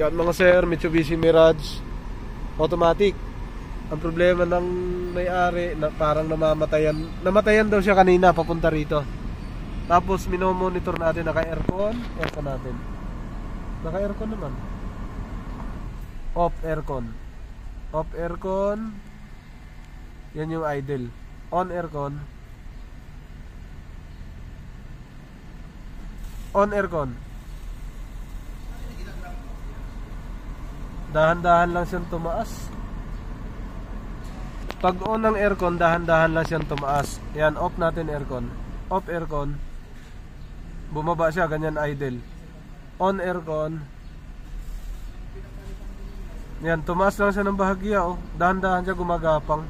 Yan mga sir, Mitsubishi Mirage automatic. Ang problema ng may-ari na parang namatayan daw siya kanina papunta rito. Tapos minomonitor natin, naka-aircon natin. Naka-aircon naman. Off aircon. Yan yung idle. On aircon. On aircon. Dahan-dahan lang siyang tumaas. Pag on ng aircon, dahan-dahan lang siyang tumaas. Yan, off natin aircon. Off aircon. Bumaba siya, ganyan idle. On aircon. Yan, tumaas lang siya ng bahagya, oh. Dahan-dahan siya gumagapang.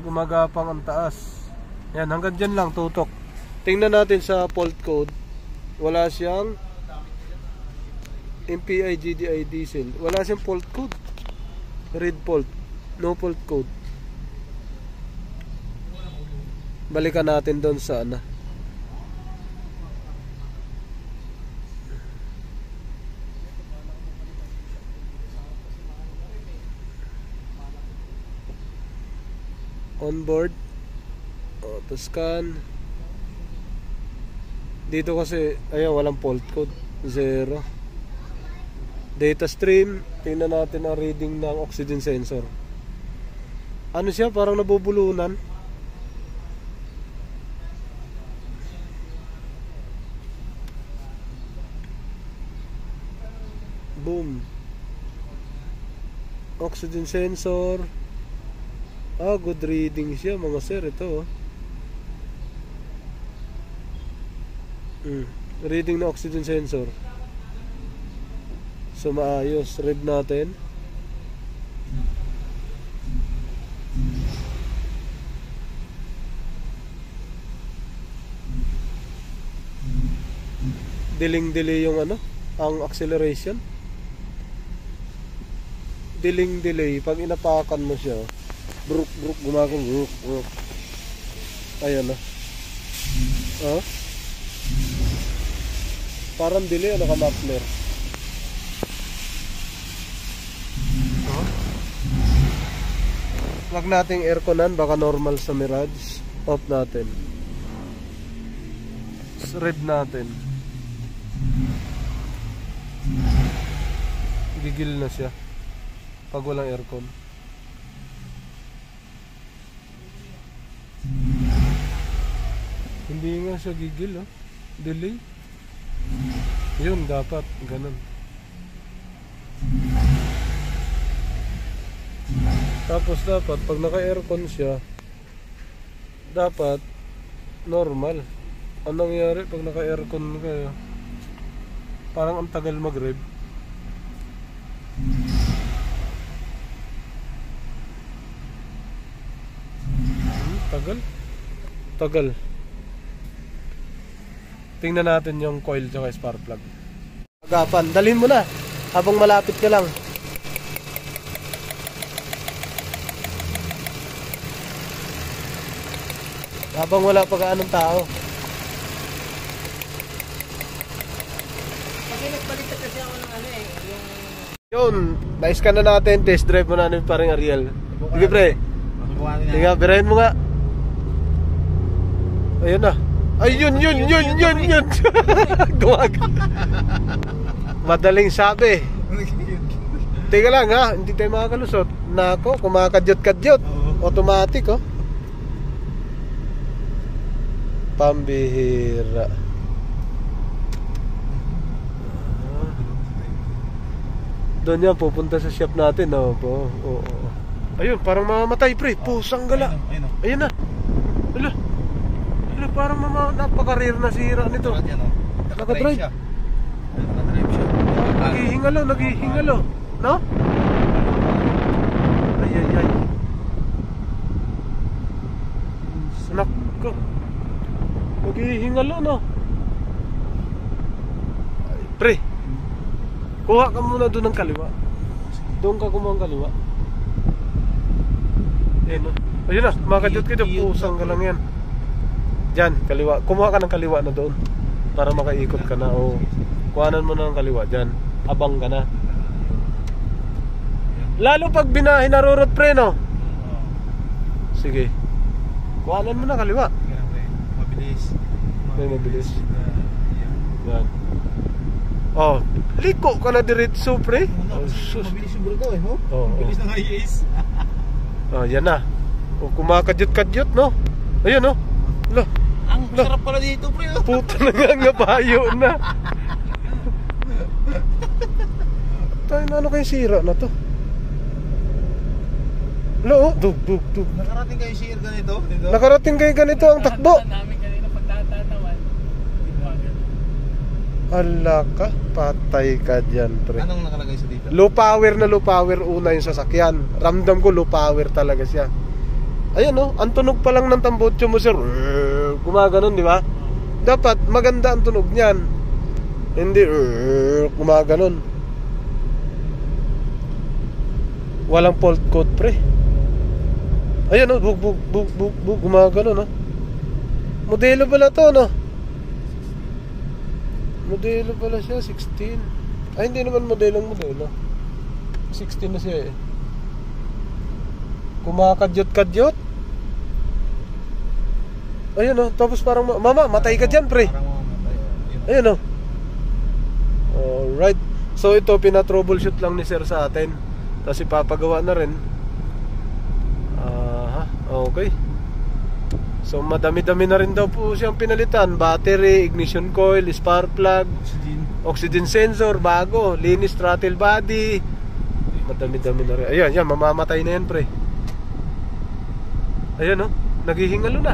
Gumagapang ang taas. Yan, hanggang dyan lang, tutok. Tingnan natin sa fault code. Wala siyang MPI GDI diesel. Wala siyang fault code. Red fault. No fault code. Balikan natin doon sa ano. Onboard. Auto scan. Dito kasi ayan, walang fault code. 0. Data stream, tingnan natin ang reading ng oxygen sensor. Ano siya? Parang nabubulunan. Boom. Oxygen sensor. Good reading siya mga sir. Ito reading ng oxygen sensor. So maayos, read natin. Delay yung ano, ang acceleration. Delay pag inapakan mo siya. Bruk gumagong bruk. Ayan na. Parang delay ano ka muffler. Wag nating airconan, baka normal sa Mirage. Off natin. Red natin. Gigil na siya pag walang aircon. Hindi nga siya gigil, delay. Yun, dapat ganun. Tapos dapat pag naka-aircon siya, dapat normal. Anong nangyari pag naka-aircon kayo? Parang ang tagal mag-rev. Tagal. Tingnan natin yung coil tsaka spark plug. Agapan, dalhin mo na habang malapit ka lang. Habang wala pa gaanong tao. Kasi nagbaliktad kasi ako ng ano yung... Yun, na-scan na natin, test drive mo na namin parang Ariel. Sige pre. Sige, birahin mo nga. Ayun na. Ayun. Duwag. Madaling sabi. Teka lang ha, hindi tayo makakalusot. Nako, kumakadyot-kadyot. Automatic Pambihira. Doon yan, pupunta sa shop natin. Ayun, parang mamamatay pre. Pusang gala. Ayun na. Hala, parang napaka-rare na sira nito. Nakadrive. Naghihingalo. No? Ay. Snack ko. Naghihingalo, no? Ay, pre, kuha ka muna doon ng kaliwa. Doon ka kumuha ng kaliwa. Ayun na, makajut kita. Pusang ka lang yan. Diyan, kaliwa. Kumuha ka ng kaliwa na doon para makaikot ka na. Kuhanan mo na ng kaliwa dyan. Abang ka na. Lalo pag hinarurot pre, no? Sige. Kuhanan mo na kaliwa. Mabilis. Mabilis. Yan. Oh, liko ka na diretso pre. Oh, sus. Mabilis yung burgo eh, ho? Oh, Mabilis ng IAS. Oh, yan na. O, kumakadyot-kadyot, no? Ayun, no? Lo. Ang sarap pala dito, pre. Puta na nga bayo na. Tayo na, ano kayo sira na to? Lo, dug. Nakarating kayo share ganito? Dito? Nakarating kayo ganito ang takbo. namin kanina pagtatatawan. Ala ka, patay ka dyan, pre. Anong nakalagay sa dito? Low power na low power una yung sasakyan. Ramdam ko low power talaga siya. Ayan, no? Ang tunog pa lang ng tambutso mo, sir. Gumaganon, di ba? Dapat maganda ang tunog niyan. Hindi gumaganon. Walang fault code, pre. Ayan, no? Bug, gumaganon, no? Modelo pala to, no? Modelo pala siya, 16. Ay, hindi naman modelo. 16 na siya eh. Kumakadyot-kadyot. Ayun, no? Tapos parang, mama, matay ka dyan, pre. Parang mamamatay. Ayun, no? Alright. So ito, pina-troubleshoot lang ni sir sa atin. Tapos ipapagawa na rin. Okay. So madami-dami na rin daw po siyang pinalitan. Battery, ignition coil, spark plug, oxygen sensor, bago, linis throttle body. Madami-dami na rin. Ayan, yan, mamamatay na yan, pre. Ayan, no? Naghihingalo na.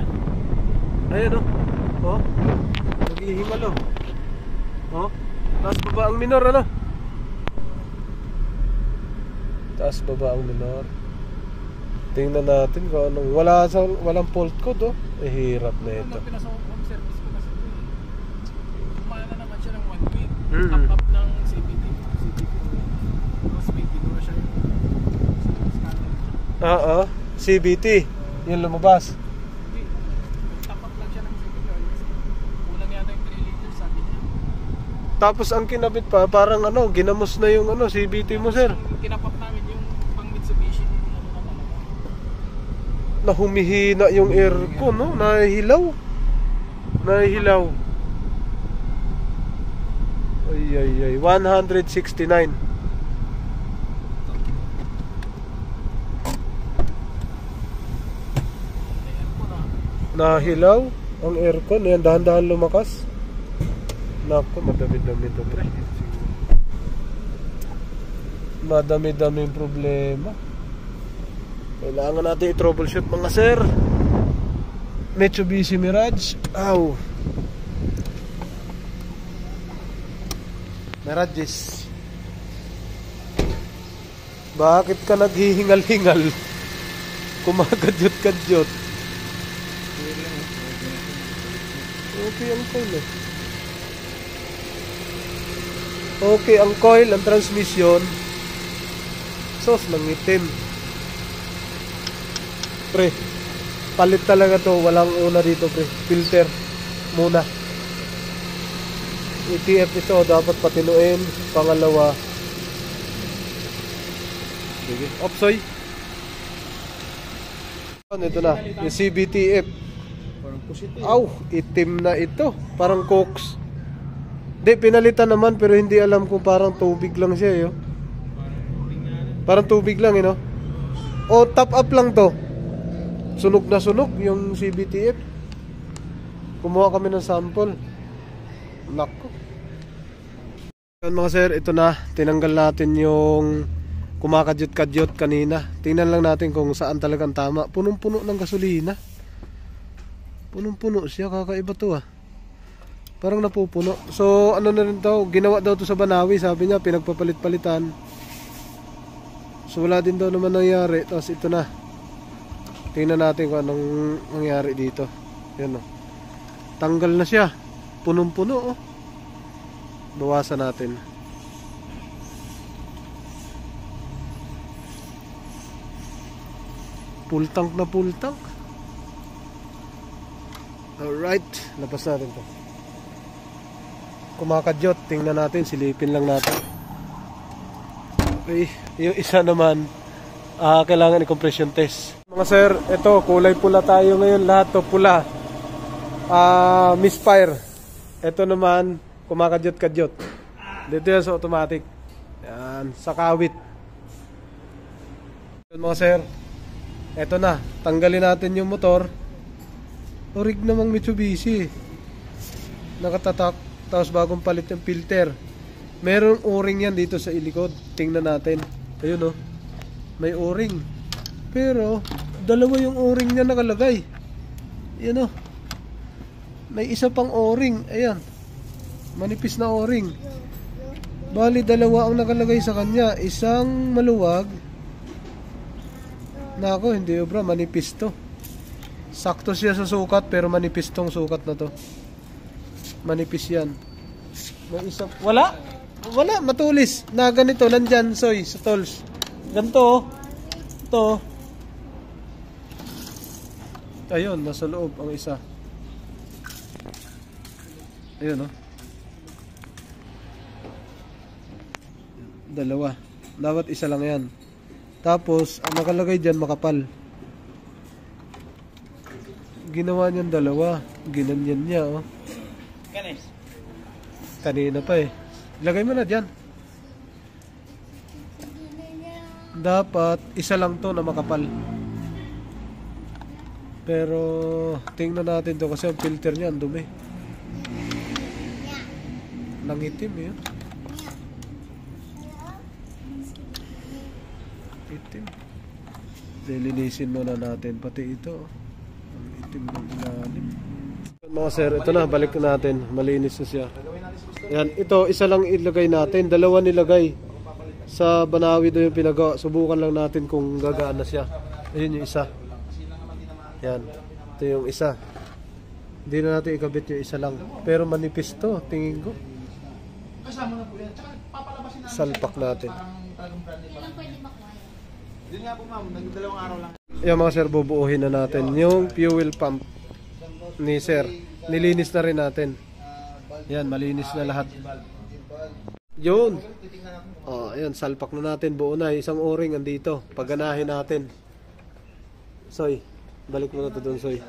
Ayan, no? Oh, naghihingalo. Oh, taas baba ang minor, ano? Taas baba ang minor. Tingnan natin kung anong walang fault code, oh. Hirap na ito. Pinasok home service ko kasi kumana naman siya ng 1 week. Mm-hmm. Top up ng CBT. Tapos may ginura siya yung scanner. CBT. Yung lumabas. Hindi. Top up lang siya ng CBT. Kulang yata yung 3 liters sabi niya. Tapos ang kinabit pa, parang ano, ginamos na yung ano, CBT mo, sir. Ang kinapap namin yung pang Mitsubishi. Na humihina yung aircon, no? Nahihilaw. Ay, 169. Nahilaw ang aircon. Ayan, dahan-dahan lumakas. Naku, madami-dami ito, pre. Madami-daming problema. Kailangan natin i-troubleshoot, mga sir. Mitsubishi Mirage. Aw. Mirages. Bakit ka naghihingal-hingal? Kumakadyot-kadyot. Okay ang coil, eh. Okay ang coil, ang transmission. Sos, nangitim. Pre, palit talaga to. Walang una dito, pre. Filter muna. ETF ito, dapat patinuin. Pangalawa, sige, opsoy. Ito na, yung CBTF. Aw, itim na ito. Parang Cox. Di, pinalitan naman, pero hindi alam kung parang tubig lang siya, yo. Parang tubig lang, no? O, top up lang to. Sunog na sunog yung CBTF. Kumuha kami ng sample. Nako. Yan, mga sir, ito na. Tinanggal natin yung kumakadyot-kadyot kanina. Tingnan lang natin kung saan talagang tama. Punong-puno ng gasolina. Punong-puno siya. Kakaiba to, ah. Parang napupuno. So ano na rin daw, ginawa daw to sa Banawi. Sabi niya pinagpapalit-palitan. So wala din daw naman nangyari. Tapos ito na. Tingnan natin kung anong nangyari dito. Yan, oh. Tanggal na siya. Punong-puno, oh. Bawasan natin. Full tank na full tank. Alright, labas natin to. kumakadyot. Tingnan natin, silipin lang natin. Okay, yung isa naman kailangan i-compression test. Mga sir, ito kulay pula tayo ngayon, lahat to pula. Misfire. Ito naman kumakadyot-kadyot. Dito yan sa automatic. Yan, sa kawit. Mga sir, ito na, tanggalin natin yung motor. Orig namang Mitsubishi, nakatatak. Tapos bagong palit yung filter. Merong o-ring yan dito sa ilikod. Tingnan natin. Ayun oh, may o-ring. Pero dalawa yung o-ring niya nakalagay. Yan oh, may isa pang o-ring. Ayan, manipis na o-ring. Bali dalawa ang nakalagay sa kanya. Isang maluwag. Nako, hindi obra, manipis to. Sakto siya sa sukat pero manipis tong sukat na to. Manipis yan. May isa, wala, matulis na ganito, nandyan, soy, sa tools. Ganito oh. Ito. Ayun, nasa loob ang isa. Ayun oh. Dalawa. Dapat isa lang yan. Tapos, ang nakalagay dyan, makapal. Ginawa niyan dalawa. Ginanyan niya, oh. Kanina pa eh. Ilagay mo na dyan. Dapat, isa lang to na makapal. Pero, tingnan natin to kasi ang filter niya, ang dumi. Nangitim eh. Itim. Lilinisin muna natin pati ito. Ang itim ng ilalim. Mga sir, ito na, balik na natin. Malinis na siya. Yan, ito isa lang ilagay natin. Dalawa nilagay. Sa Banawi doon yung pinagawa. Subukan lang natin kung gagaan na siya. Ayun yung isa. Yan, ito yung isa. Hindi na natin ikabit yung isa lang. Pero manipis to, tingin ko. Salpak natin. Yun nga po ma'am, nagdalawang araw lang. Yung mga sir, bubuuhin na natin yung fuel pump ni sir. Nilinis na rin natin. Yan, malinis na lahat. Yun. Oh, ayan, salpak na natin. Buo na, isang o-ring andito. Paganahin natin. Soy, balik mo na to dun, Soy.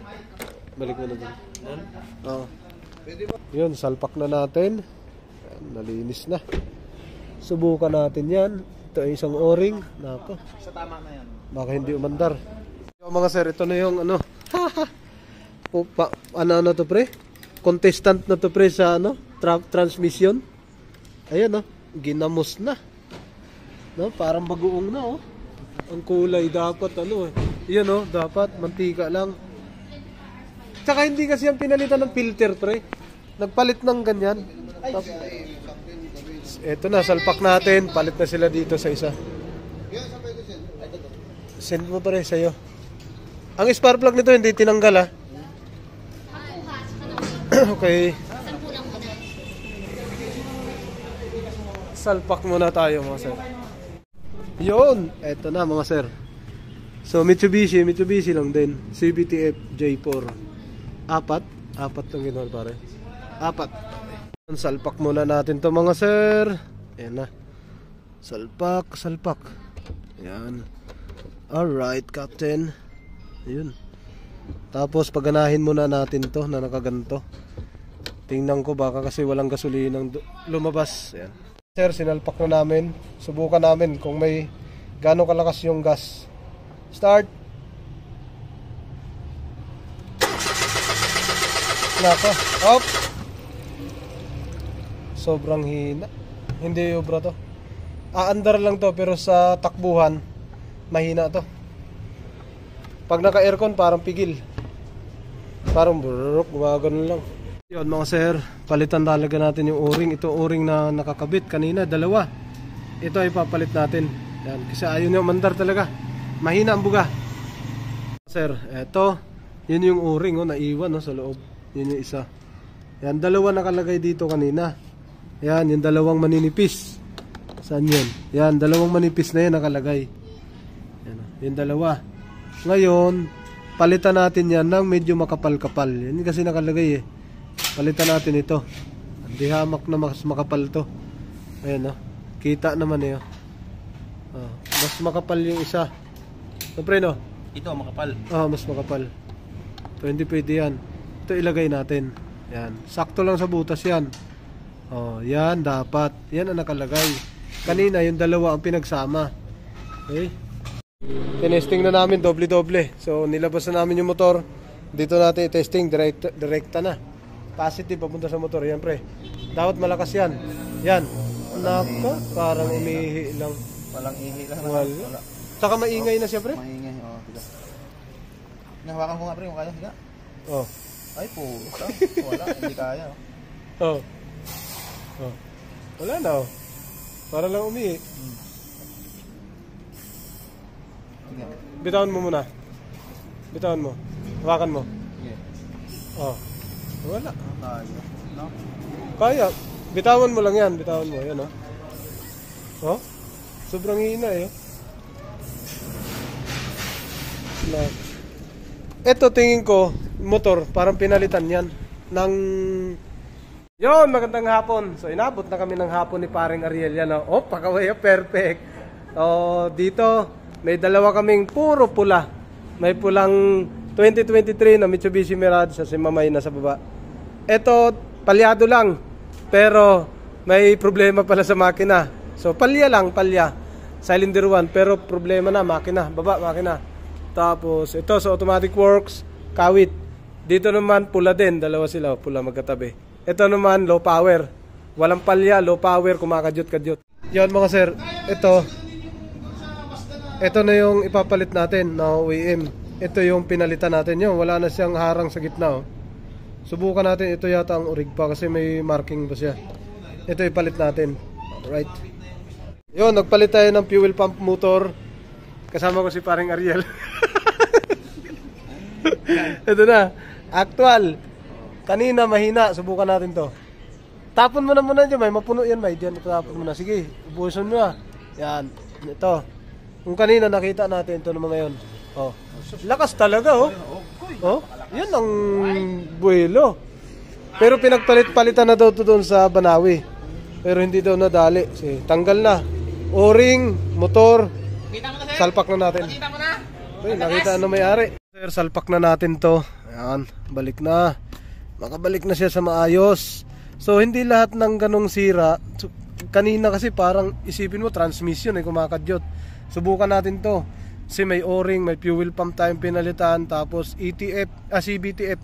Balik mo na dun. Oh. Yun, salpak na natin. Yan, nalinis na. Subukan natin yan. Ito ay isang o-ring. Nako. Sa tama na yan. Baka hindi umandar. Yung mga sir, ito na yung ano. Ano na to pre? Contestant na to pre sa ano? Transmission. Ayan oh. Ginamos na. No, parang bagoong na oh. Ang kulay dapat ano eh. Yan oh, dapat mantika lang. Tsaka hindi kasi yung pinalitan ng filter pre. Nagpalit ng ganyan. Ito na, salpak natin. Palit na sila dito sa isa. Send mo pare sa'yo. Ang spark plug nito hindi tinanggal ah. Okay. Salpak muna tayo mga sir. Yun, eto na mga sir. So Mitsubishi lang din. CVTF J4. Apat lang ginawa pare. Apat. Salpak muna natin to mga sir. Ayan na. Salpak. Ayan. Alright, Captain. Ayun. Tapos paganahin muna natin to na nakaganto. Tingnan ko baka kasi walang gasolinang lumabas. Ayan. Sir, sinalpak na namin. Subukan namin kung may gaano kalakas yung gas. Start. Nako. Up. Sobrang hina. Hindi obra to. Aandar lang to pero sa takbuhan mahina to. Pag naka-aircon parang pigil. Parang buruk, gumagano lang. Yun mga sir, palitan talaga natin yung o-ring. Ito o-ring na nakakabit kanina, dalawa. Ito ay papalit natin. Yan, kasi ayaw nyo mandar talaga. Mahina ang buga. Sir, eto, yun yung o-ring oh, naiwan oh, sa loob. Yun yung isa. Yan, dalawa nakalagay dito kanina. Yan, yung dalawang maninipis. Saan yun? Yan, dalawang manipis na yan nakalagay. Yan, yung dalawa. Ngayon, palitan natin yan ng medyo makapal-kapal. Yan kasi nakalagay eh. Palitan natin ito. Di hamak na mas makapal to. Ayan oh. Kita naman eh oh. Oh, mas makapal yung isa. Siyempre no? Ito, makapal. Oh, mas makapal. So hindi pwede yan. Ito ilagay natin. Yan. Sakto lang sa butas yan. Oh, yan dapat. Yan ang nakalagay. Kanina yung dalawa ang pinagsama. Okay? Tinesting na namin doble-doble. So nilabas na namin yung motor. Dito natin i-testing direkta na. Positive papunta sa motor. Yan pre. Dapat malakas yan. Yan. Naka, parang umihi lang. Walang ihi lang. Wala. Saka maingay na siya pre. Maingay, oo. Tiga. Nahawakan ko nga pre, kung kaya. Tiga. Oh. Ay po. Wala, hindi kaya. Oh. Oh. Wala na oh. Para lang umihi. Tiga. Bitawan mo muna. Bitawan mo. Hawakan mo. Sige. Oh. Wala. Kaya. No? Kaya. Bitawan mo lang yan. Bitawan mo. Yan oh. Oh. Sobrang hina eh. Na. Ito tingin ko, motor, parang pinalitan yan ng... Yon, magandang hapon. So inabot na kami ng hapon ni paring Ariel yan. Oh, pakawaya, perfect. Oh, dito may dalawa kaming puro pula. May pulang 2023 na Mitsubishi Mirage sa si Mamay na sa baba. Ito, palyado lang. Pero may problema pala sa makina. So palya lang, palya. Cylinder 1, pero problema na makina, baba makina. Tapos ito sa automatic works, kawit. Dito naman pula din, dalawa sila, pula magkatabi. Ito naman low power. Walang palya, low power, kumakadyot-kadyot. Yan mga sir, ito na yung ipapalit natin na OEM. Ito yung pinalitan natin yun. Wala na siyang harang sa gitna. Oh. Subukan natin, ito yata ang orig pa kasi may marking pa siya. Ito ipalit natin. Alright. Yun, nagpalit tayo ng fuel pump motor. Kasama ko si paring Ariel. Ito na. Actual. Kanina mahina. Subukan natin to. Tapon mo na muna dyan. May mapuno yan. May dyan. Tapon mo na. Sige. Ubuson mo na. Yan. Ito. Kung kanina nakita natin. Ito naman ngayon. Oh. Lakas talaga oh. Oh. Yan ang buwelo. Pero pinagpalit-palitan na daw to doon sa Banawi. Pero hindi daw nadali. Sige. Tanggal na. O-ring, motor, salpak na natin. Okay, nakita ano may-ari. Sir, salpak na natin to. Ayan, balik na. Makabalik na siya sa maayos. So, hindi lahat ng ganong sira. So, kanina kasi parang isipin mo, transmission kumakadyot. Subukan natin to. Kasi may O-ring, may fuel pump tayong pinalitan. Tapos ETF, CBTF.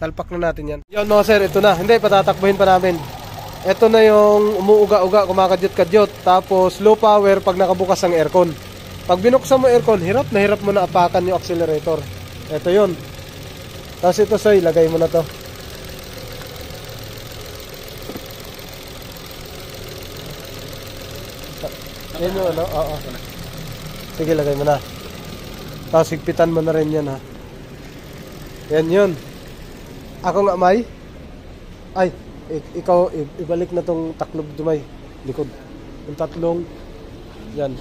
Salpak na natin yan. Yan mga sir, ito na. Hindi, patatakbuhin pa namin. Ito na yung umuuga-uga, kumakadyot-kadyot. Tapos low power pag nakabukas ang aircon. Pag binuksan mo aircon, hirap mo na apakan yung accelerator. Ito yun. Tapos ito soy, lagay mo na to. Yan yun, ano? Oo. Sige, lagay mo na. Tapos higpitan mo na rin yan, ha. Yan yun. Ako nga may. Ay, ikaw, ibalik na tong taklob dumay. Likod. Yung tatlong. Yan.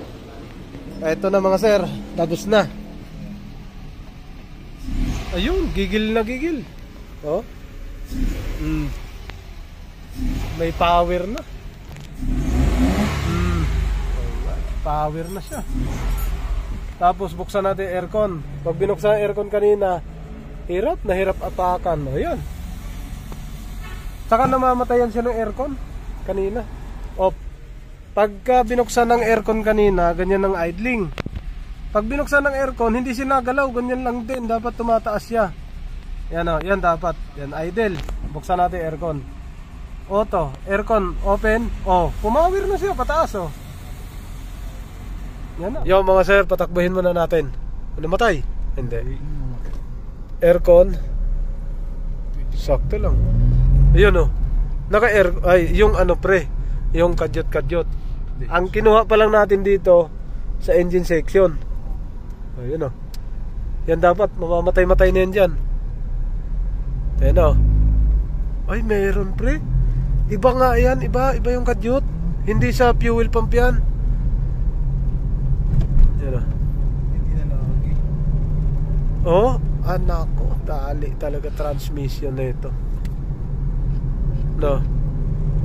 Ito na mga sir. Tapos na. Ayun, gigil na gigil. Oh. May power na. Power na siya. Tapos buksan natin aircon. Pag binuksan ang aircon kanina, hirap na hirap apakan. Ayun. Saka namamatayan siya ng aircon kanina. O, pagka binuksan ng aircon kanina, ganyan ang idling. Pag binuksan ng aircon, hindi siya nagalaw, ganyan lang din. Dapat tumataas siya. Yan o, yan dapat. Yan, idle. Buksan natin aircon. Auto, aircon, open. O, pumawir na siya, pataas o. Yan na. Yo mga sir, patakbuhin muna natin. Namatay? Hindi. Aircon. Sakto lang. Ayun oh. Naka-air ay yung ano pre, yung kadyot-kadyot. Ang kinuha pa lang natin dito sa engine section. Ayun oh. Yan dapat mamamatay-matay na yan diyan. Ayun oh. Ay meron pre. Iba nga yan, iba yung kadyot. Hindi sa fuel pump yan. Yan oh. Hindi na lagi. Oh, anak ko, dali talaga transmission na ito. No.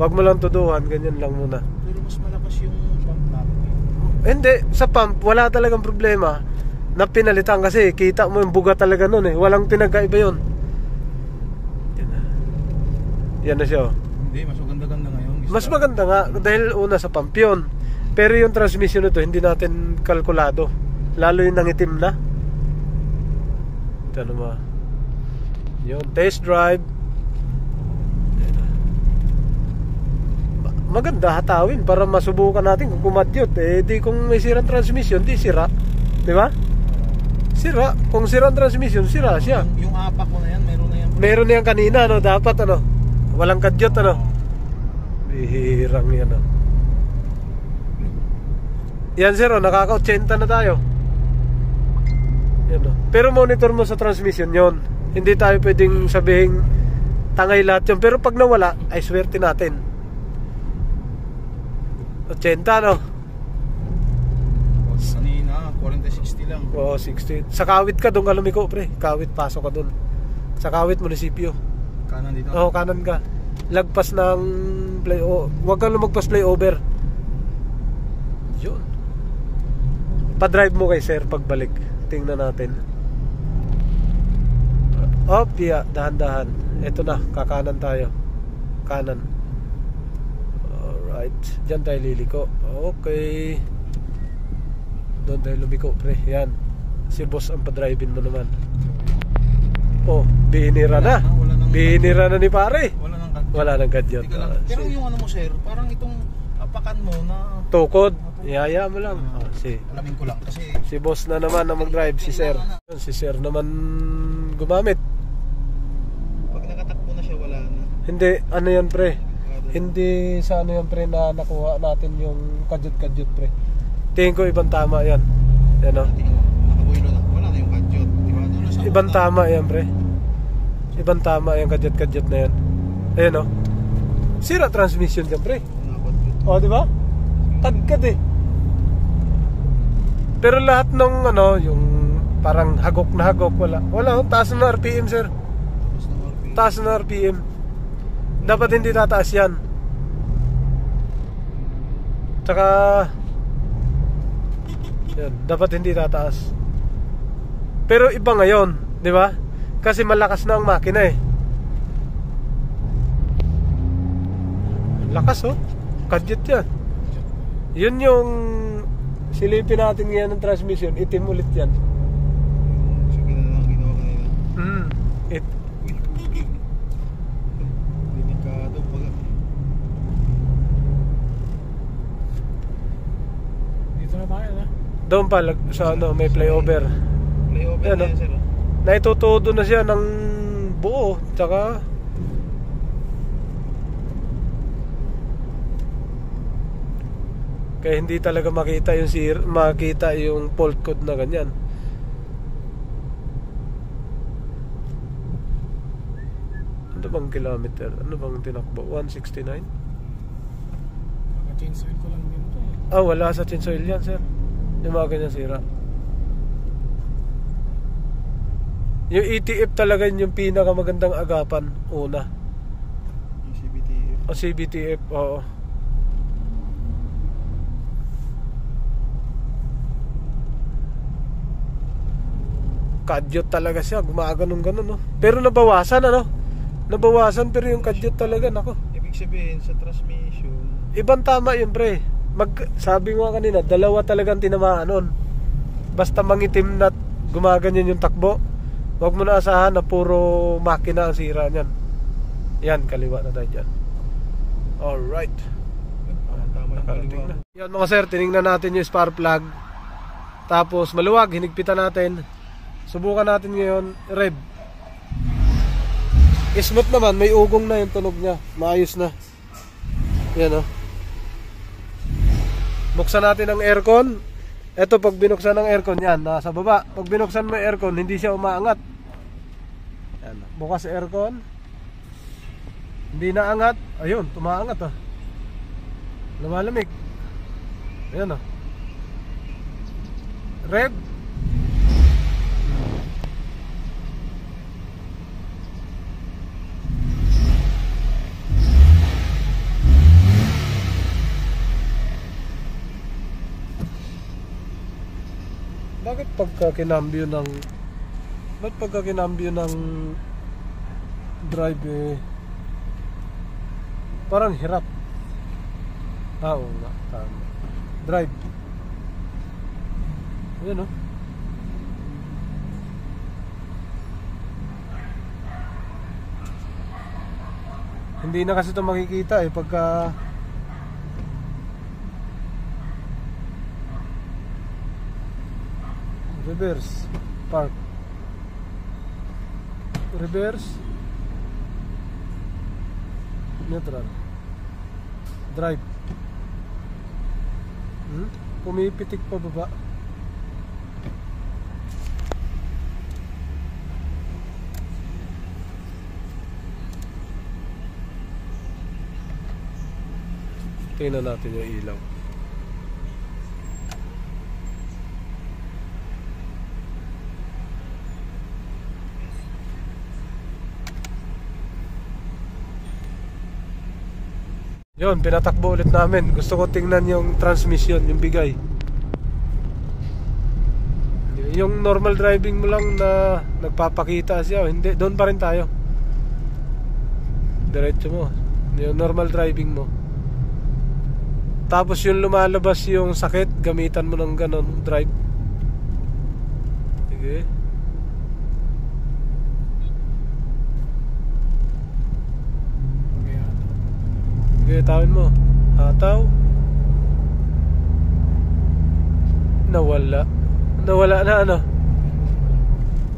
Wag mo lang tuduhan, ganyan lang muna. Pero mas malakas yung pump natin. Hindi, sa pump wala talagang problema na pinalitan kasi kita mo yung buga talaga nun eh. Walang pinagkaiba yun. Yan na siya oh. Hindi, mas maganda-ganda ngayon. Mas maganda nga dahil una sa pump yun. Pero yung transmission nito hindi natin kalkulado. Lalo yung nangitim na. Ito naman. Yung test drive. Maganda hatawin para masubukan natin kung kumadyot. Eh di kung may sirang transmission, di sira. Di ba? Sira. Kung sirang transmission, sira siya. Yung apak ko na yan, meron na yan. Meron na yan kanina, no? Dapat ano? Walang kadyot, ano? Bihirang yan, oh. Yan, sir, oh, nakaka-80 na tayo. Yan, oh. Pero monitor mo sa transmission yon. Hindi tayo pwedeng sabihin tangay lahat yun. Pero pag nawala, ay swerte natin. 80, no? Kanina, 40-60 lang. Oo, 60. Sa Kawit ka, doon ka lumiko, pre. Kawit, pasok ka doon. Sa Kawit, munisipyo. Kanan dito? Oo, kanan ka. Lagpas ng huwag kang lumagpas flyover. Yun. Pa-drive mo kay sir pagbalik. Tingnan natin. Yeah, dahan-dahan. Ito na, kakanan tayo. Kanan. Alright. Diyan tayo liliko. Okay. Doon tayo lumiko, pre. Yan. Si boss ang pa-drivein mo naman. Oh, binira na. Binira na ni pare. Wala nang kadyot. Wala nang kadyot. Pero yung ano mo sir, parang itong apakan mo na tukod. Ihaya mo lang. alamin ko lang kasi Si boss na naman na mag-drive, si sir. Si sir naman gumamit. pag nakatakbo na siya wala na. Hindi, ano yan pre? Hindi sa ano yan pre na nakuha natin yung kadyot-kadyot pre. Tingin ko ibang tama yan. Yan o. Nakabuilo na. Wala na yung kadyot. Diba? Ibang tama yan pre. Ibang tama yung kadyot-kadyot na yan. Ayan o. Sira transmission yan pre. O diba? Tagkad eh. Pero lahat ng ano, yung parang hagok na hagok, wala. Wala, taas na RPM sir. Taas na RPM. Dapat hindi tataas yan. Tsaka yan, dapat hindi tataas. Pero iba ngayon, di ba? Kasi malakas na ang makina eh. Lakas oh. Kadyot yan. Yun yung silipin natin ngayon ng transmission. Itim ulit yan. Sige na lang ginawa kanina. Delikado pag Dito na tayo na. Doon pa sa ano, may flyover. Layover Yan, na yan oh. sir. Naitutudo na siya ng buo. Tsaka kaya hindi talaga makita yung fault code na ganyan. Ano bang kilometer? Ano bang tinakbo? 169? Naka-change oil ko lang din ito eh. Wala sa change oil yan sir. Yung mga ganyan sira. Yung ETF talaga yung pinakamagandang agapan. Una. Yung CBTF. O CBTF, oo. Kadyot talaga siya, gumaganon-ganon no. Pero nabawasan ano. Nabawasan pero yung kadyot talaga nako. Ibig sabihin sa transmission Ibang tama yun pre. Sabi mo kanina, dalawa talagang tinamaan nun. Basta mangitim na gumaganyan yung takbo, huwag mo na asahan na puro makina ang sira niyan. Yan, kaliwa na tayo dyan. Alright. tama yung Nakarating kaliwa. na. Yan mga sir, tinignan natin yung spark plug. Tapos maluwag, hinigpitan natin. Subukan natin ngayon, rev. Smooth naman, may ugong na yung tunog niya. Maayos na. Yan o. Buksan natin ang aircon. Ito pag binuksan ang aircon, yan, nasa baba. Pag binuksan mo yung aircon, hindi siya umaangat. Yan, bukas aircon. Hindi na angat. Ayun, tumaangat o. Lumalamig. Ayan o. Rev. Bakit pagka kinambyo ng drive parang hirap? Oo nga, tama. Drive. Ayan, oh. Hindi na kasi ito makikita pagka reverse, park, reverse, neutral, drive. Pumipitik pa baba. Tingnan natin yung ilaw. Yun, pinatakbo ulit namin. Gusto ko tingnan yung transmission, yung bigay. Yung normal driving mo lang na nagpapakita siya, hindi, doon pa rin tayo. Diretso mo. Yung normal driving mo. Tapos yung lumalabas yung sakit, gamitan mo ng ganon drive. Sige. Sige, tawin mo. Hataw. Nawala. Nawala na ano.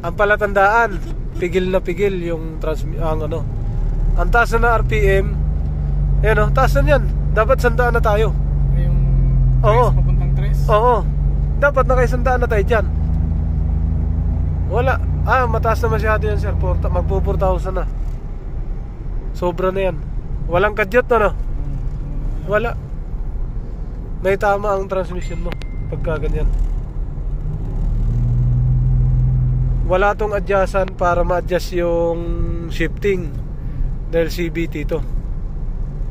Ang palatandaan, pigil na pigil yung ang taas na RPM. Ayan o, taas na yan. Dapat sandaan na tayo. Yung Oo. papuntang 3. Oo. Dapat nakaisandaan na tayo dyan. Wala. Mataas na masyado yan, sir. Magpo 4,000 na. Sobra na yan. Walang kadyot na, no? Wala. May tama ang transmission mo pagka ganyan. Wala tong adjustan para ma-adjust yung shifting dahil CVT to.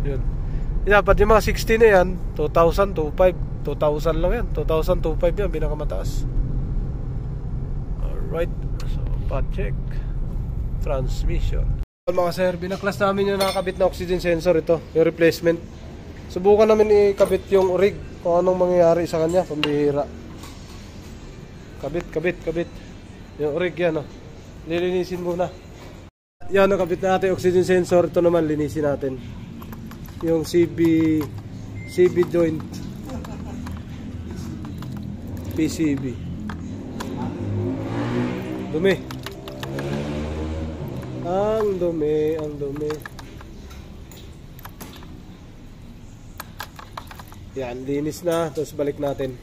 Yun. Dapat yung mga 60 na yan 2,000, 2,500 2,000 lang yan. 2,000, 2,500 yan, pinakamataas. Alright. So, pot check. Transmission. Mga sir, binaklas namin yung nakakabit na oxygen sensor. Ito, yung replacement. Subukan namin ikabit yung rig, kung anong mangyayari sa kanya. Pambihira. Kabit yung rig yan, oh. Lilinisin muna. Yan, nakabit natin yung oxygen sensor. Ito naman, linisin natin yung CB joint, PCB. Dumi. Ang dumi. Yan, linis na. Tapos balik natin.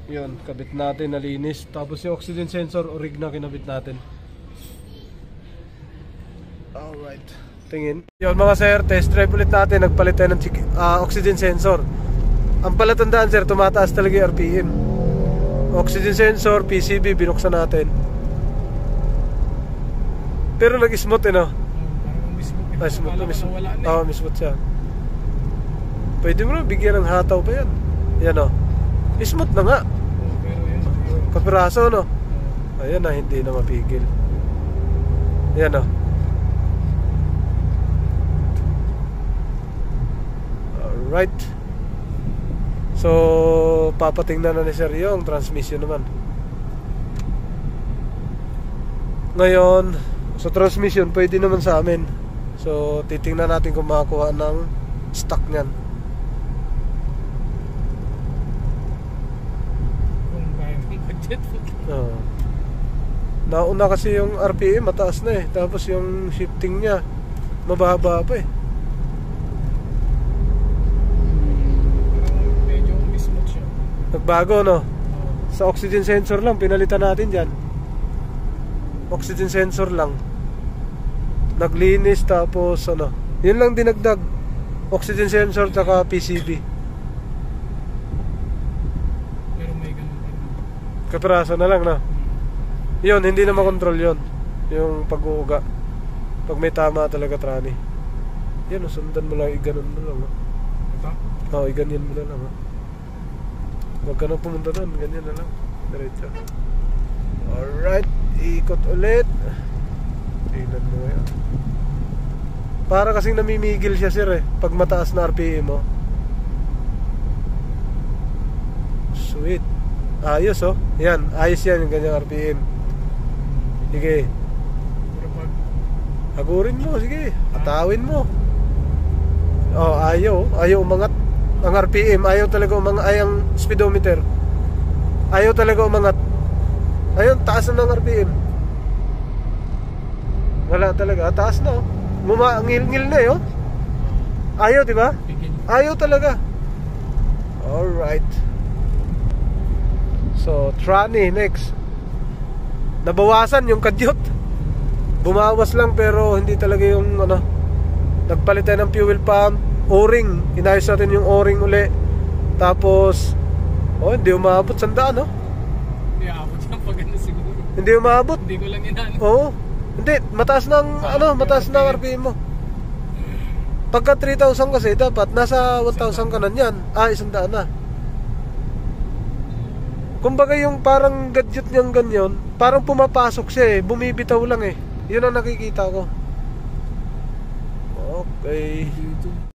Yun, kabit natin, nalinis. Tapos yung oxygen sensor o rig na kinabit natin. Alright. Tingin. Yun mga sir, test drive ulit natin. Nagpalit tayo ng oxygen sensor. Ang palatandaan sir, tumataas talaga yung RPM. Oxygen sensor, PCB, binuksan natin. Pero nag-smooth no? Smooth. Smooth siya. Pwede mo na bigyan ng hataw pa yan. Yan o. Smooth na nga. Kapiraso no? Ayan na, hindi na mapigil. Yan o. Alright. So, papatingnan na ni sir yung transmission naman. Ngayon, sa transmission, pwede naman sa amin. So, titingnan natin kung makakuha ng stock niyan. Nauna kasi yung RPM mataas na tapos yung shifting niya mababa pa Medyo mismot siya. Nagbago no? Sa oxygen sensor lang pinalitan natin dyan. Oxygen sensor lang naglinis, tapos yun lang dinagdag. Oxygen sensor tsaka PCB. Pero may ganun pa. Kapiraso na lang na. Yun, hindi na makontrol yun. Yung pag-uuga. Pag may tama talaga trani. Yan, sundan mo lang, iganon mo lang. Ito? Oo, iganyan mo na lang. Huwag ka na pumunta doon, ganyan na lang. Diretso. Alright, ikot ulit. Tingnan mo yan. Para kasing namimigil siya sir pag mataas na RPM mo. Sweet. Ayos yan, ayos yan yung ganyang RPM. Sige. Pero pag Hagurin mo, sige. Atawin mo. Ayaw umangat. Ang RPM, ayaw talaga umangat. Ay, ang speedometer ayaw talaga umangat. Ayun, taas na ng RPM. Wala talaga, taas na ngil-ngil na Ayaw, di ba? bigyan Ayaw talaga. Alright. So, Trani next. Nabawasan yung kadyot. Bumawas lang pero hindi talaga yung nagpalit tayo ng fuel pump, O-ring, inayos natin yung O-ring uli. Tapos hindi umabot 100 hindi aabot yan pag ano siguro. Hindi umabot. Hindi ko lang inano. Oo. Hindi, mataas ng mataas ng RPM mo. Pagka 3,000 kasi dapat nasa 1,000 ka na niyan. 100 na. Kumbaga yung parang gadget niyang ganyan, parang pumapasok siya bumibitaw lang Yun ang nakikita ko. Okay. YouTube.